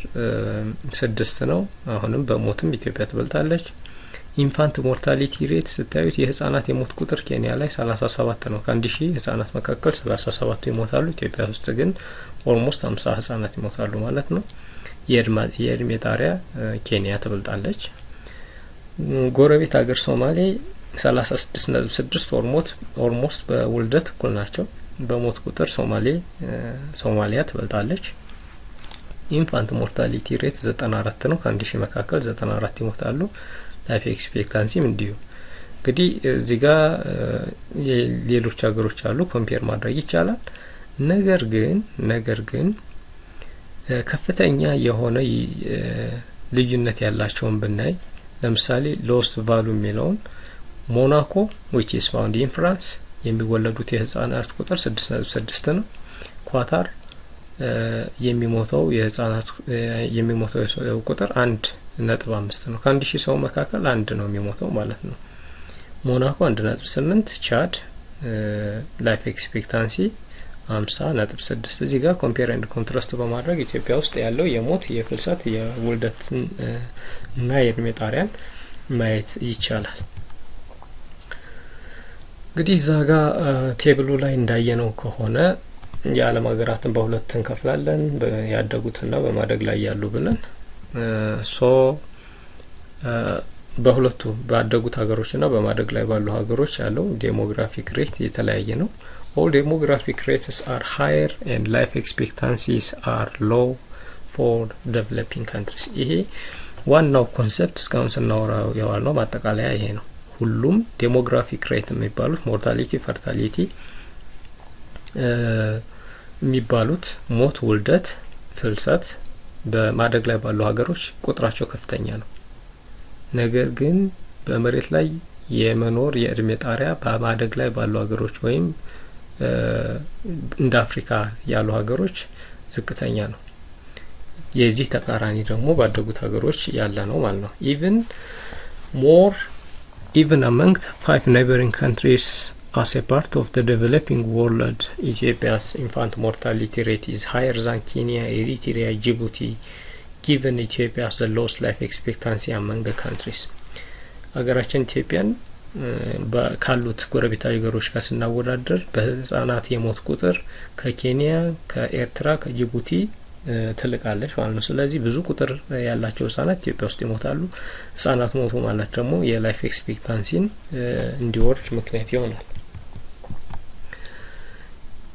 S1: 6 ነው። አሁንም በሞትም ኢትዮጵያ ትበልጣለች። ኢንፋንት ሞርታሊቲ ሬት ስታዩት የህፃናት የሞት ቁጥር ኬንያ ላይ 37 ነው። ከ1000 ህፃናት መካከል 37ቱ ይሞታሉ። ኢትዮጵያ ውስጥ ግን ኦልሞስት 50 ህፃናት ይሞታሉ ማለት ነው። የእድሜ ጣሪያ ኬንያ ትበልጣለች። ጎረቤት ሀገር ሶማሌ 36.6 ኦልሞስት በውልደት እኩል ናቸው። በሞት ቁጥር ሶማሊያ ትበልጣለች። ኢንፋንት ሞርታሊቲ ሬት 94 ነው። ከ1000 መካከል 94 ይሞታሉ። ላይፍ ኤክስፔክታንሲም እንዲሁ። እንግዲህ እዚህ ጋር ሌሎች ሀገሮች አሉ ኮምፔር ማድረግ ይቻላል። ነገር ግን ከፍተኛ የሆነ ልዩነት ያላቸውን ብናይ ለምሳሌ ሎስት ቫሉ የሚለውን ሞናኮ which is found in France የሚወለዱት የህፃናት ቁጥር 6.6 ነው። ኳታር የሚሞተው የሰው ቁጥር 1.5 ነው። ከ1000 ሰው መካከል 1 ነው የሚሞተው ማለት ነው። ሞናኮ 1.8፣ ቻድ ላይፍ ኤክስፔክታንሲ 50.6። እዚህ ጋር ኮምፔር ኤንድ ኮንትራስት በማድረግ ኢትዮጵያ ውስጥ ያለው የሞት የፍልሰት የውልደት እና የእድሜ ጣሪያን ማየት ይቻላል። እንግዲህ እዛ ጋር ቴብሉ ላይ እንዳየነው ከሆነ የዓለም ሀገራትን በሁለት እንከፍላለን፣ ያደጉትና በማደግ ላይ ያሉ ብለን። በሁለቱ ባደጉት ሀገሮችና በማደግ ላይ ባሉ ሀገሮች ያለው ዴሞግራፊክ ሬት የተለያየ ነው። all demographic rates are higher and life expectancies are low for developing countries። ይሄ ዋናው ኮንሰፕት እስካሁን ስናወራው ያዋልነው ማጠቃለያ ይሄ ነው። ሁሉም ዴሞግራፊክ ሬት የሚባሉት ሞርታሊቲ፣ ፈርታሊቲ የሚባሉት ሞት፣ ውልደት፣ ፍልሰት በማደግ ላይ ባሉ ሀገሮች ቁጥራቸው ከፍተኛ ነው። ነገር ግን በመሬት ላይ የመኖር የእድሜ ጣሪያ በማደግ ላይ ባሉ ሀገሮች ወይም እንደ አፍሪካ ያሉ ሀገሮች ዝቅተኛ ነው። የዚህ ተቃራኒ ደግሞ ባደጉት ሀገሮች ያለ ነው ማለት ነው። even among 5 neighboring countries as a part of the developing world, Ethiopia's infant mortality rate is higher than Kenya, Eritrea, Djibouti, given Ethiopia has the lowest life expectancy among the countries. ሀገራችን ኢትዮጵያን ካሉት ጎረቤት ሀገሮች ጋር ስናወዳደር በህፃናት የሞት ቁጥር ከኬንያ፣ ከኤርትራ፣ ከጅቡቲ ትልቃለች ማለት ነው። ስለዚህ ብዙ ቁጥር ያላቸው ህጻናት ኢትዮጵያ ውስጥ ይሞታሉ። ህጻናት ሞቱ ማለት ደግሞ የላይፍ ኤክስፔክታንሲን እንዲወርድ ምክንያት ይሆናል።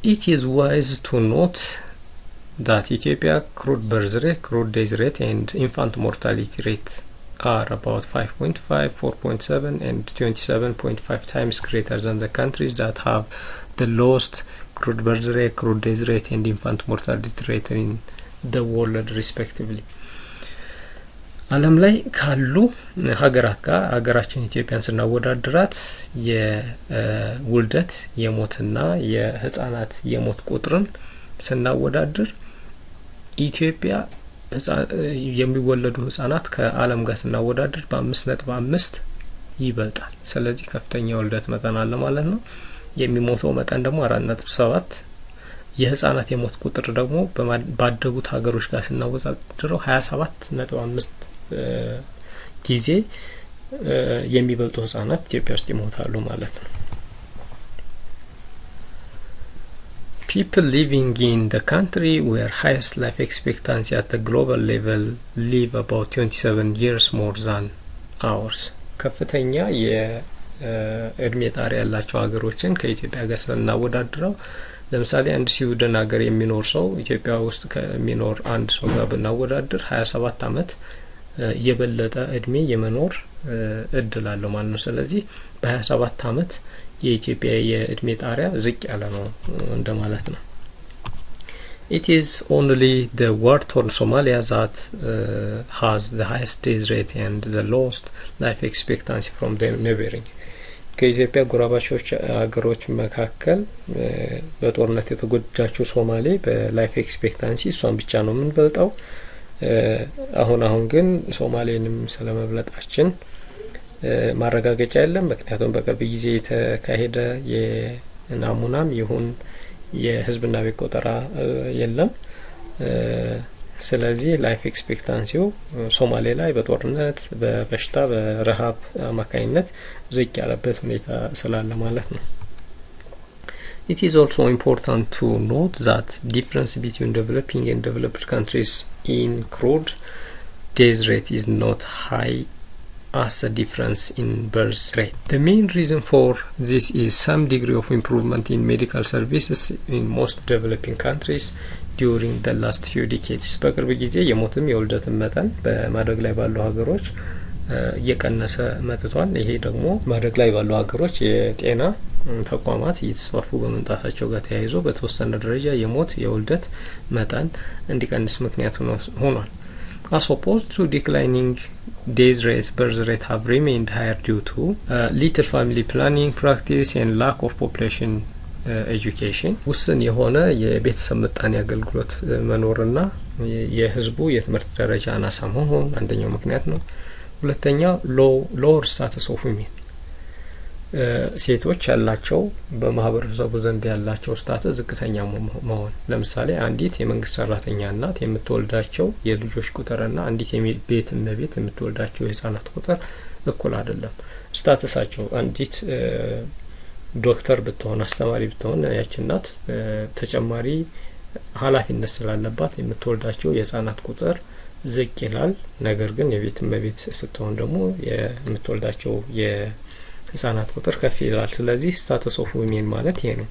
S1: It is wise to note that Ethiopia crude birth rate, crude death rate and infant mortality rate are about 5.5, 4.7 and 27.5 times greater than the countries that have the lowest crude birth rate, crude death rate and infant mortality rate in the world respectively. ዓለም ላይ ካሉ ሀገራት ጋር ሀገራችን ኢትዮጵያን ስናወዳድራት የውልደት የሞትና የህፃናት የሞት ቁጥርን ስናወዳድር ኢትዮጵያ የሚወለዱ ህጻናት ከዓለም ጋር ስናወዳድር በ5.5 ይበልጣል። ስለዚህ ከፍተኛ ውልደት መጠን አለ ማለት ነው። የሚሞተው መጠን ደግሞ 4.7። የህጻናት የሞት ቁጥር ደግሞ ባደጉት ሀገሮች ጋር ስናወዳድረው 27.5 ጊዜ የሚበልጡ ህጻናት ኢትዮጵያ ውስጥ ይሞታሉ ማለት ነው። People living in the country where highest life expectancy at the global level live about 27 years more than ours. ከፍተኛ የእድሜ ጣሪያ ያላቸው ሀገሮችን ከኢትዮጵያ ጋር ስናወዳድረው ለምሳሌ አንድ ስዊድን ሀገር የሚኖር ሰው ኢትዮጵያ ውስጥ ከሚኖር አንድ ሰው ጋር ብናወዳድር 27 አመት የበለጠ እድሜ የመኖር እድል አለው ማለት ነው። ስለዚህ በ27 አመት የኢትዮጵያ የእድሜ ጣሪያ ዝቅ ያለ ነው እንደማለት ነው። It is only the war-torn Somalia that has the highest death rate and the lowest life expectancy from the neighboring. ከኢትዮጵያ ጎራባቾች ሀገሮች መካከል በጦርነት የተጎዳችው ሶማሌ በላይፍ ኤክስፔክታንሲ እሷን ብቻ ነው የምንበልጠው። አሁን ግን ሶማሌንም ስለመብለጣችን ማረጋገጫ የለም። ምክንያቱም በቅርብ ጊዜ የተካሄደ የናሙናም ይሁን የህዝብና ቤት ቆጠራ የለም። ስለዚህ ላይፍ ኤክስፔክታንሲው ሶማሌ ላይ በጦርነት በበሽታ በረሃብ አማካኝነት ዝቅ ያለበት ሁኔታ ስላለ ማለት ነው። It is also important to note that difference between developing and developed countries in crude death rate is not high as the difference in birth rate. The main reason for this is some degree of improvement in medical services in most developing countries during the last few decades. በቅርብ ጊዜ የሞትም የውልደትም መጠን በማደግ ላይ ባሉ ሀገሮች እየቀነሰ መጥቷል። ይሄ ደግሞ ማደግ ላይ ባሉ ሀገሮች የጤና ተቋማት እየተስፋፉ በመምጣታቸው ጋር ተያይዞ በተወሰነ ደረጃ የሞት የውልደት መጠን እንዲቀንስ ምክንያት ሆኗል። As opposed to declining death rate, birth rate have remained higher due to little family planning practice and lack of population education. ውስን የሆነ የቤተሰብ ምጣኔ አገልግሎት መኖርና የህዝቡ የትምህርት ደረጃ አናሳ መሆን አንደኛው ምክንያት ነው። ሁለተኛው lower status of women, ሴቶች ያላቸው በማህበረሰቡ ዘንድ ያላቸው ስታተስ ዝቅተኛ መሆን። ለምሳሌ አንዲት የመንግስት ሰራተኛ እናት የምትወልዳቸው የልጆች ቁጥርና አንዲት የቤት እመቤት የምትወልዳቸው የህፃናት ቁጥር እኩል አይደለም። ስታተሳቸው አንዲት ዶክተር ብትሆን አስተማሪ ብትሆን ያቺ እናት ተጨማሪ ኃላፊነት ስላለባት የምትወልዳቸው የህፃናት ቁጥር ዝቅ ይላል። ነገር ግን የቤት እመቤት ስትሆን ደግሞ የምትወልዳቸው የህፃናት ቁጥር ከፍ ይላል። ስለዚህ ስታተስ ኦፍ ዊሜን ማለት ይሄ ነው።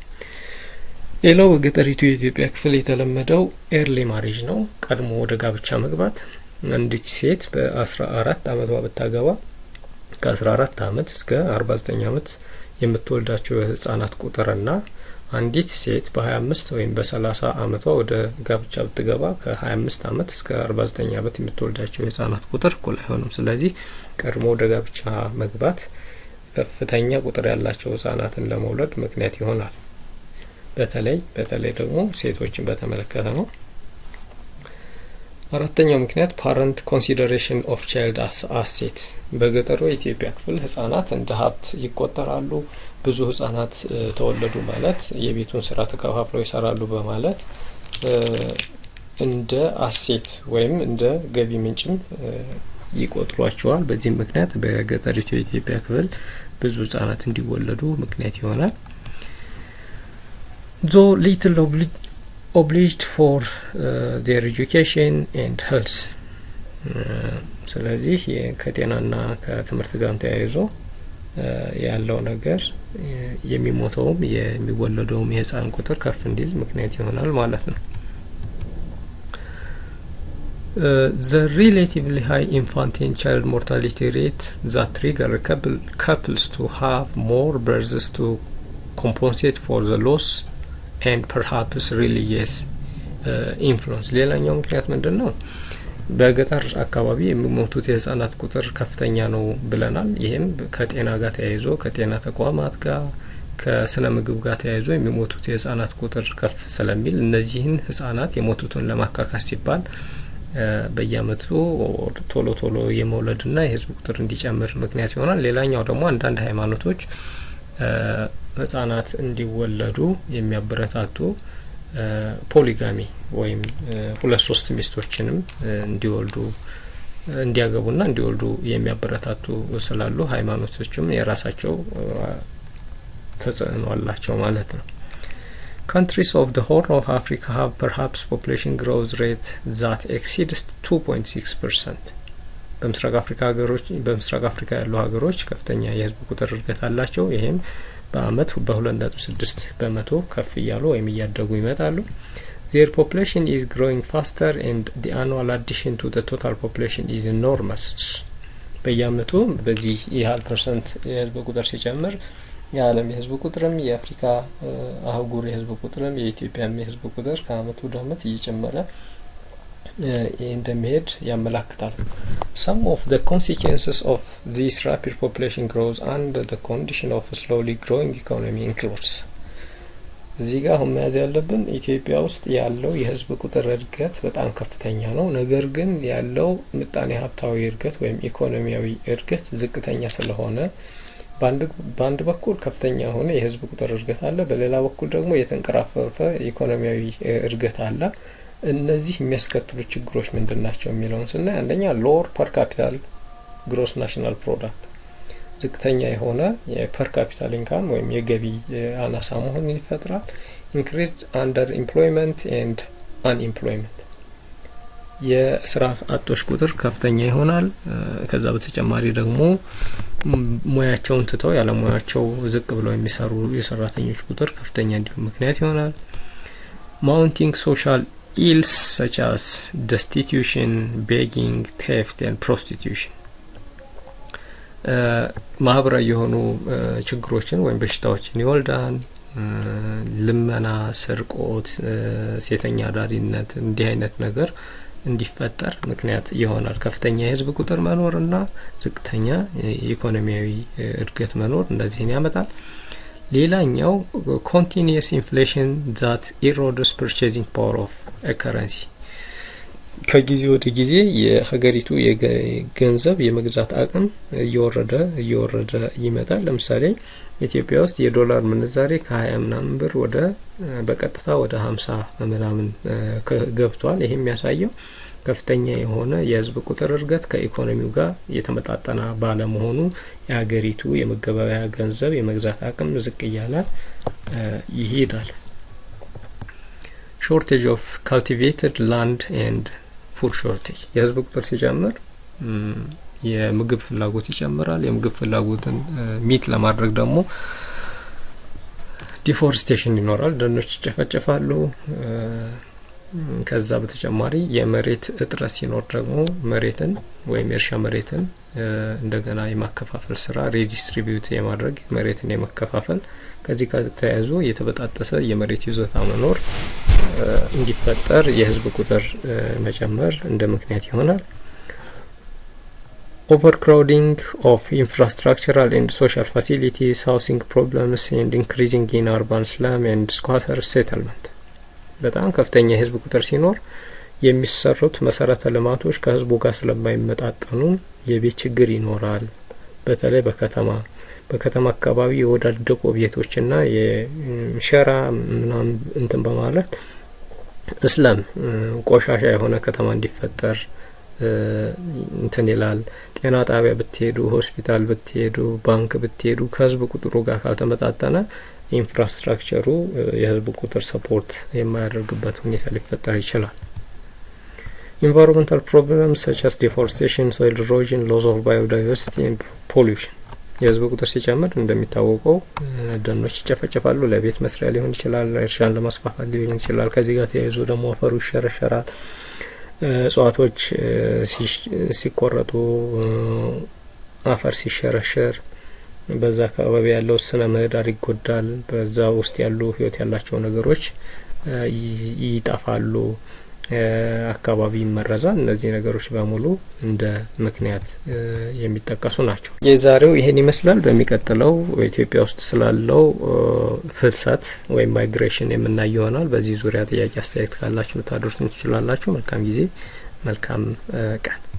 S1: ሌላው በገጠሪቱ የኢትዮጵያ ክፍል የተለመደው ኤርሊ ማሬጅ ነው፣ ቀድሞ ወደ ጋብቻ መግባት። አንዲት ሴት በ14 አመቷ ብታገባ ከ14 አመት እስከ 49 አመት የምትወልዳቸው የህፃናት ቁጥርና አንዲት ሴት በ25 ወይም በ30 አመቷ ወደ ጋብቻ ብትገባ ከ25 አመት እስከ 49 አመት የምትወልዳቸው የህፃናት ቁጥር እኩል አይሆንም። ስለዚህ ቀድሞ ወደ ጋብቻ መግባት ከፍተኛ ቁጥር ያላቸው ህፃናትን ለመውለድ ምክንያት ይሆናል። በተለይ ደግሞ ሴቶችን በተመለከተ ነው። አራተኛው ምክንያት ፓረንት ኮንሲደሬሽን ኦፍ ቻይልድ አስ አሴት። በገጠሩ የኢትዮጵያ ክፍል ህፃናት እንደ ሀብት ይቆጠራሉ። ብዙ ህፃናት ተወለዱ ማለት የቤቱን ስራ ተከፋፍለው ይሰራሉ በማለት እንደ አሴት ወይም እንደ ገቢ ምንጭም ይቆጥሯቸዋል። በዚህም ምክንያት በገጠሪቱ የኢትዮጵያ ክፍል ብዙ ህፃናት እንዲወለዱ ምክንያት ይሆናል። though little obliged for their education and health. ስለዚህ ከጤናና ከትምህርት ጋር ተያይዞ ያለው ነገር የሚሞተውም የሚወለደውም የህፃን ቁጥር ከፍ እንዲል ምክንያት ይሆናል ማለት ነው። The relatively high infant and child mortality rate that trigger couples to have more births to compensate for the loss and perhaps religious influence. ሌላኛው ምክንያት ምንድነው? በገጠር አካባቢ የሚሞቱት የህፃናት ቁጥር ከፍተኛ ነው ብለናል። ይሄም ከጤና ጋር ተያይዞ ከጤና ተቋማት ጋር ከስነ ምግብ ጋር ተያይዞ የሚሞቱት የህፃናት ቁጥር ከፍ ስለሚል እነዚህን ህፃናት የሞቱትን ለማካካስ ሲባል በየአመቱ ቶሎ የመውለድና የህዝብ ቁጥር እንዲጨምር ምክንያት ይሆናል። ሌላኛው ደግሞ አንዳንድ ሃይማኖቶች ህፃናት እንዲወለዱ የሚያበረታቱ ፖሊጋሚ ወይም ሁለት ሶስት ሚስቶችንም እንዲያገቡና እንዲወልዱ የሚያበረታቱ ስላሉ ሃይማኖቶችም የራሳቸው ተጽዕኖ አላቸው ማለት ነው። Countries of the Horn of Africa have perhaps population growth rate that exceeds 2.6%. በምስራቅ አፍሪካ ያሉ ሀገሮች ከፍተኛ የህዝብ ቁጥር እድገት አላቸው። ይሄም በአመት በ2.6 በመቶ ከፍ እያሉ ወይም እያደጉ ይመጣሉ። Their population is growing faster and the annual addition to the total population is enormous. በየአመቱ በዚህ ያህል ፐርሰንት የህዝብ ቁጥር ሲጨምር የዓለም የህዝብ ቁጥርም የአፍሪካ አህጉር የህዝብ ቁጥርም የኢትዮጵያም የህዝብ ቁጥር ከአመት ወደ አመት እየጨመረ እንደሚሄድ ያመላክታል። Some of the consequences of this rapid population growth and the condition of a slowly growing economy includes እዚህ ጋር አሁን መያዝ ያለብን ኢትዮጵያ ውስጥ ያለው የህዝብ ቁጥር እድገት በጣም ከፍተኛ ነው። ነገር ግን ያለው ምጣኔ ሀብታዊ እድገት ወይም ኢኮኖሚያዊ እድገት ዝቅተኛ ስለሆነ በአንድ በኩል ከፍተኛ የሆነ የህዝብ ቁጥር እድገት አለ፣ በሌላ በኩል ደግሞ የተንቀራፈፈ ኢኮኖሚያዊ እድገት አለ። እነዚህ የሚያስከትሉ ችግሮች ምንድናቸው የሚለውን ስናይ አንደኛ ሎወር ፐር ካፒታል ግሮስ ናሽናል ፕሮዳክት ዝቅተኛ የሆነ የፐር ካፒታል ኢንካም ወይም የገቢ አናሳ መሆን ይፈጥራል። ኢንክሪዝድ አንደር ኢምፕሎይመንት ኤንድ አንኢምፕሎይመንት የስራ አጦች ቁጥር ከፍተኛ ይሆናል። ከዛ በተጨማሪ ደግሞ ሙያቸውን ትተው ያለ ሙያቸው ዝቅ ብለው የሚሰሩ የሰራተኞች ቁጥር ከፍተኛ እንዲሆን ምክንያት ይሆናል። ማውንቲንግ ሶሻል ኢልስ such as destitution, begging, theft and prostitution ማህበራዊ የሆኑ ችግሮችን ወይም በሽታዎችን ይወልዳል። ልመና፣ ስርቆት፣ ሴተኛ አዳሪነት እንዲህ አይነት ነገር እንዲፈጠር ምክንያት ይሆናል። ከፍተኛ የህዝብ ቁጥር መኖርና ዝቅተኛ ኢኮኖሚያዊ እድገት መኖር እንደዚህን ያመጣል። ሌላኛው continuous inflation that erodes purchasing power of a currency ከጊዜ ወደ ጊዜ የሀገሪቱ የገንዘብ የመግዛት አቅም እየወረደ ይመጣል። ለምሳሌ ኢትዮጵያ ውስጥ የዶላር ምንዛሬ ከ20 ምናምን ብር ወደ በቀጥታ ወደ 50 ምናምን ገብቷል። ይሄ የሚያሳየው ከፍተኛ የሆነ የህዝብ ቁጥር እድገት ከኢኮኖሚው ጋር የተመጣጠነ ባለመሆኑ የሀገሪቱ የመገበያያ ገንዘብ የመግዛት አቅም ዝቅ እያለ ይሄዳል። shortage of cultivated land and food shortage የህዝብ ቁጥር ሲጨምር የምግብ ፍላጎት ይጨምራል። የምግብ ፍላጎትን ሚት ለማድረግ ደግሞ ዲፎሬስቴሽን ይኖራል፣ ደኖች ይጨፈጨፋሉ። ከዛ በተጨማሪ የመሬት እጥረት ሲኖር ደግሞ መሬትን ወይም የእርሻ መሬትን እንደገና የማከፋፈል ስራ ሪዲስትሪቢዩት የማድረግ መሬትን የመከፋፈል ከዚህ ጋር ተያይዞ የተበጣጠሰ የመሬት ይዞታ መኖር እንዲፈጠር የህዝብ ቁጥር መጨመር እንደ ምክንያት ይሆናል። overcrowding of infrastructural and social facilities, housing problems and increasing in urban slum and squatter settlement በጣም ከፍተኛ የህዝብ ቁጥር ሲኖር የሚሰሩት መሰረተ ልማቶች ከህዝቡ ጋር ስለማይመጣጠኑ የቤት ችግር ይኖራል። በተለይ በከተማ አካባቢ የወዳደቁ ቤቶችና የሸራ ምናምን እንትን በማለት እስላም ቆሻሻ የሆነ ከተማ እንዲፈጠር እንትን ይላል። ጤና ጣቢያ ብትሄዱ፣ ሆስፒታል ብትሄዱ፣ ባንክ ብትሄዱ ከህዝብ ቁጥሩ ጋር ካልተመጣጠነ ኢንፍራስትራክቸሩ የህዝብ ቁጥር ሰፖርት የማያደርግበት ሁኔታ ሊፈጠር ይችላል። ኢንቫይሮንመንታል ፕሮብለምስ such as deforestation, soil erosion, loss of biodiversity and pollution የህዝብ ቁጥር ሲጨምር እንደሚታወቀው ደኖች ይጨፈጨፋሉ። ለቤት መስሪያ ሊሆን ይችላል፣ እርሻን ለማስፋፋት ሊሆን ይችላል። ከዚህ ጋር ተያይዞ ደግሞ አፈሩ ይሸረሸራል። እጽዋቶች ሲቆረጡ አፈር ሲሸረሸር በዛ አካባቢ ያለው ስነ ምህዳር ይጎዳል። በዛ ውስጥ ያሉ ህይወት ያላቸው ነገሮች ይጠፋሉ፣ አካባቢ ይመረዛል። እነዚህ ነገሮች በሙሉ እንደ ምክንያት የሚጠቀሱ ናቸው። የዛሬው ይሄን ይመስላል። በሚቀጥለው ኢትዮጵያ ውስጥ ስላለው ፍልሰት ወይም ማይግሬሽን የምናይ ይሆናል። በዚህ ዙሪያ ጥያቄ አስተያየት ካላችሁ ልታደርሱን ትችላላችሁ። መልካም ጊዜ፣ መልካም ቀን።